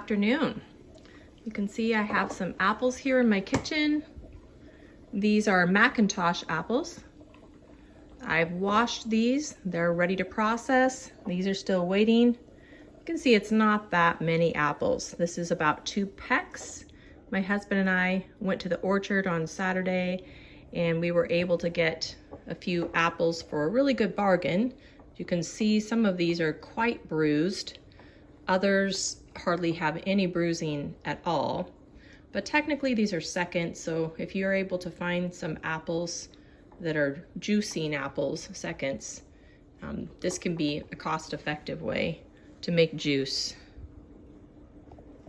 afternoon. You can see I have some apples here in my kitchen. These are Macintosh apples. I've washed these, they're ready to process. These are still waiting. You can see it's not that many apples. This is about 2 pecks. My husband and I went to the orchard on Saturday and we were able to get a few apples for a really good bargain. You can see some of these are quite bruised. Others hardly have any bruising at all. But technically these are seconds, so if you're able to find some apples that are juicing apples, seconds, this can be a cost-effective way to make juice.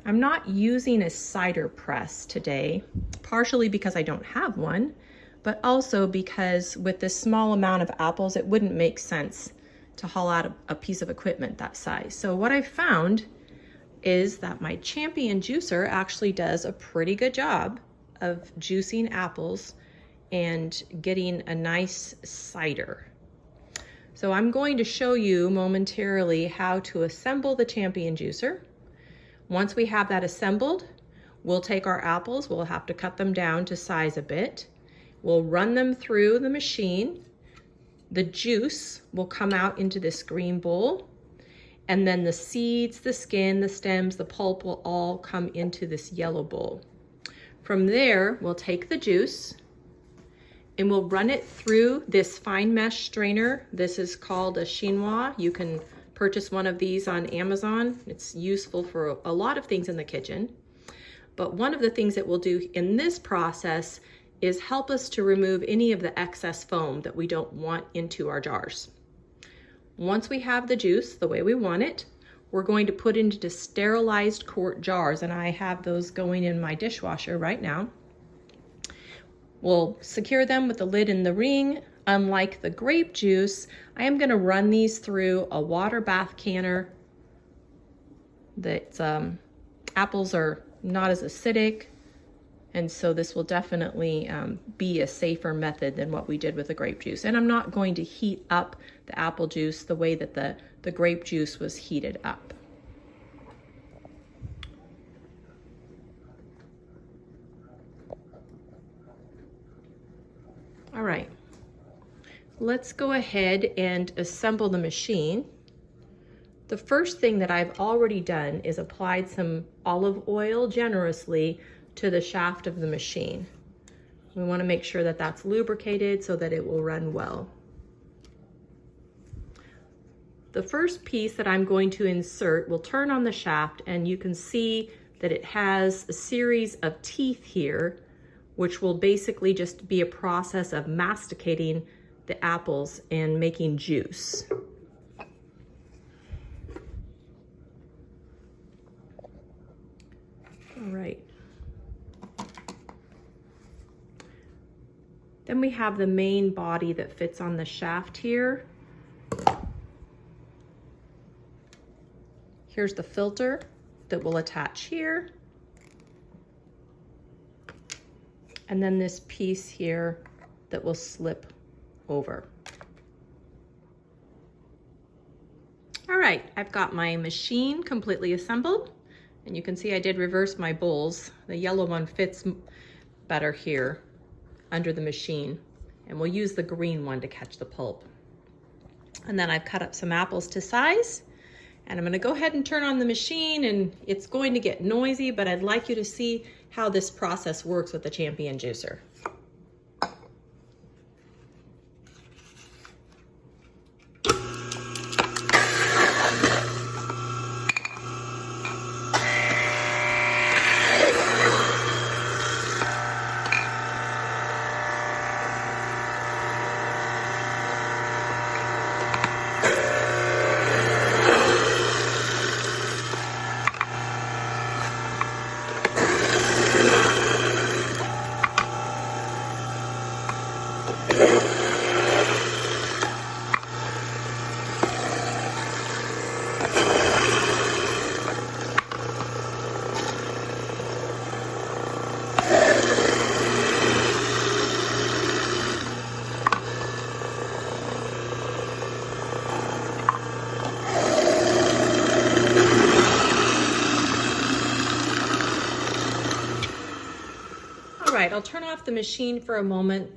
I'm not using a cider press today, partially because I don't have one, but also because with this small amount of apples, it wouldn't make sense to haul out a piece of equipment that size. So what I found is that my Champion juicer actually does a pretty good job of juicing apples and getting a nice cider. So I'm going to show you momentarily how to assemble the Champion juicer. Once we have that assembled, we'll take our apples, we'll have to cut them down to size a bit. We'll run them through the machine. The juice will come out into this green bowl, and then the seeds, the skin, the stems, the pulp will all come into this yellow bowl. From there, we'll take the juice and we'll run it through this fine mesh strainer. This is called a chinois. You can purchase one of these on Amazon. It's useful for a lot of things in the kitchen. But one of the things it will do in this process is help us to remove any of the excess foam that we don't want into our jars. Once we have the juice the way we want it, we're going to put into sterilized quart jars, and I have those going in my dishwasher right now. We'll secure them with the lid and the ring. Unlike the grape juice, I am gonna run these through a water bath canner. That apples are not as acidic, and so this will definitely be a safer method than what we did with the grape juice. And I'm not going to heat up the apple juice the way that the grape juice was heated up. All right, let's go ahead and assemble the machine. The first thing that I've already done is applied some olive oil generously to the shaft of the machine. We want to make sure that that's lubricated so that it will run well. The first piece that I'm going to insert will turn on the shaft, and you can see that it has a series of teeth here, which will basically just be a process of masticating the apples and making juice. All right. Then we have the main body that fits on the shaft here. Here's the filter that will attach here. And then this piece here that will slip over. All right, I've got my machine completely assembled, and you can see I did reverse my bowls. The yellow one fits better here under the machine, and we'll use the green one to catch the pulp. And then I've cut up some apples to size, and I'm gonna go ahead and turn on the machine, and it's going to get noisy, but I'd like you to see how this process works with the Champion juicer. off the machine for a moment,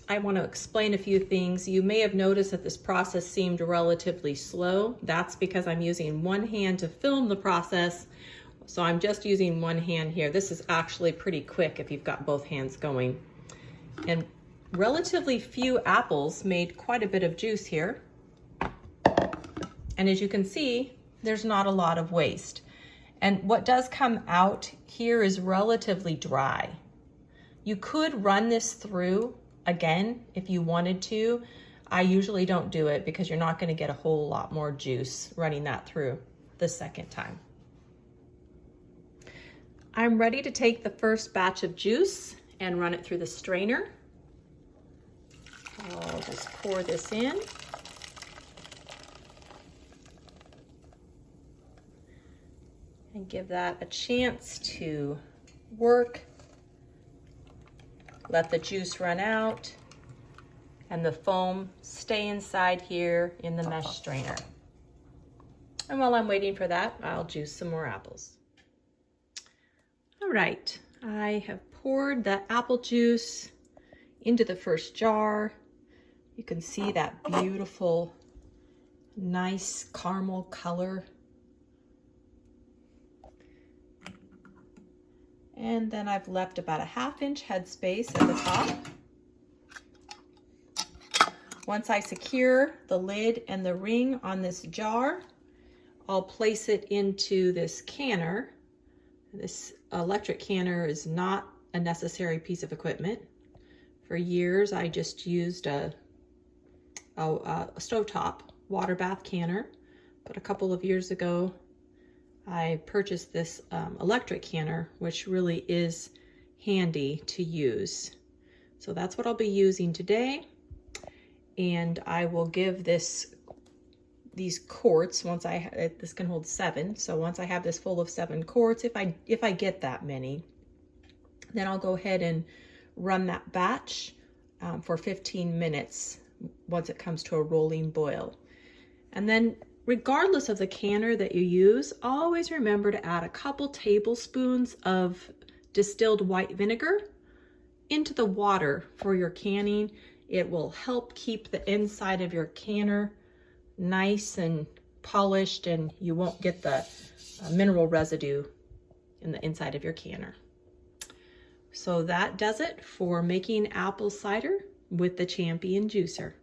I want to explain a few things. You may have noticed that this process seemed relatively slow. That's because I'm using one hand to film the process. So I'm just using one hand here. This is actually pretty quick if you've got both hands going. And relatively few apples made quite a bit of juice here. And as you can see, there's not a lot of waste. And what does come out here is relatively dry. You could run this through again if you wanted to. I usually don't do it because you're not going to get a whole lot more juice running that through the second time. I'm ready to take the first batch of juice and run it through the strainer. I'll just pour this in. And give that a chance to work. Let the juice run out and the foam stay inside here in the mesh strainer. And while I'm waiting for that, I'll juice some more apples. All right, I have poured the apple juice into the first jar. You can see that beautiful, nice caramel color. And then I've left about a 1/2 inch headspace at the top. Once I secure the lid and the ring on this jar, I'll place it into this canner. This electric canner is not a necessary piece of equipment. For years, I just used a stovetop water bath canner, but a couple of years ago, I purchased this electric canner, which really is handy to use. So that's what I'll be using today. And I will give these quarts, this can hold 7. So once I have this full of 7 quarts, if I get that many, then I'll go ahead and run that batch for 15 minutes once it comes to a rolling boil. And then regardless of the canner that you use, always remember to add a couple tablespoons of distilled white vinegar into the water for your canning. It will help keep the inside of your canner nice and polished, and you won't get the mineral residue in the inside of your canner. So that does it for making apple cider with the Champion juicer.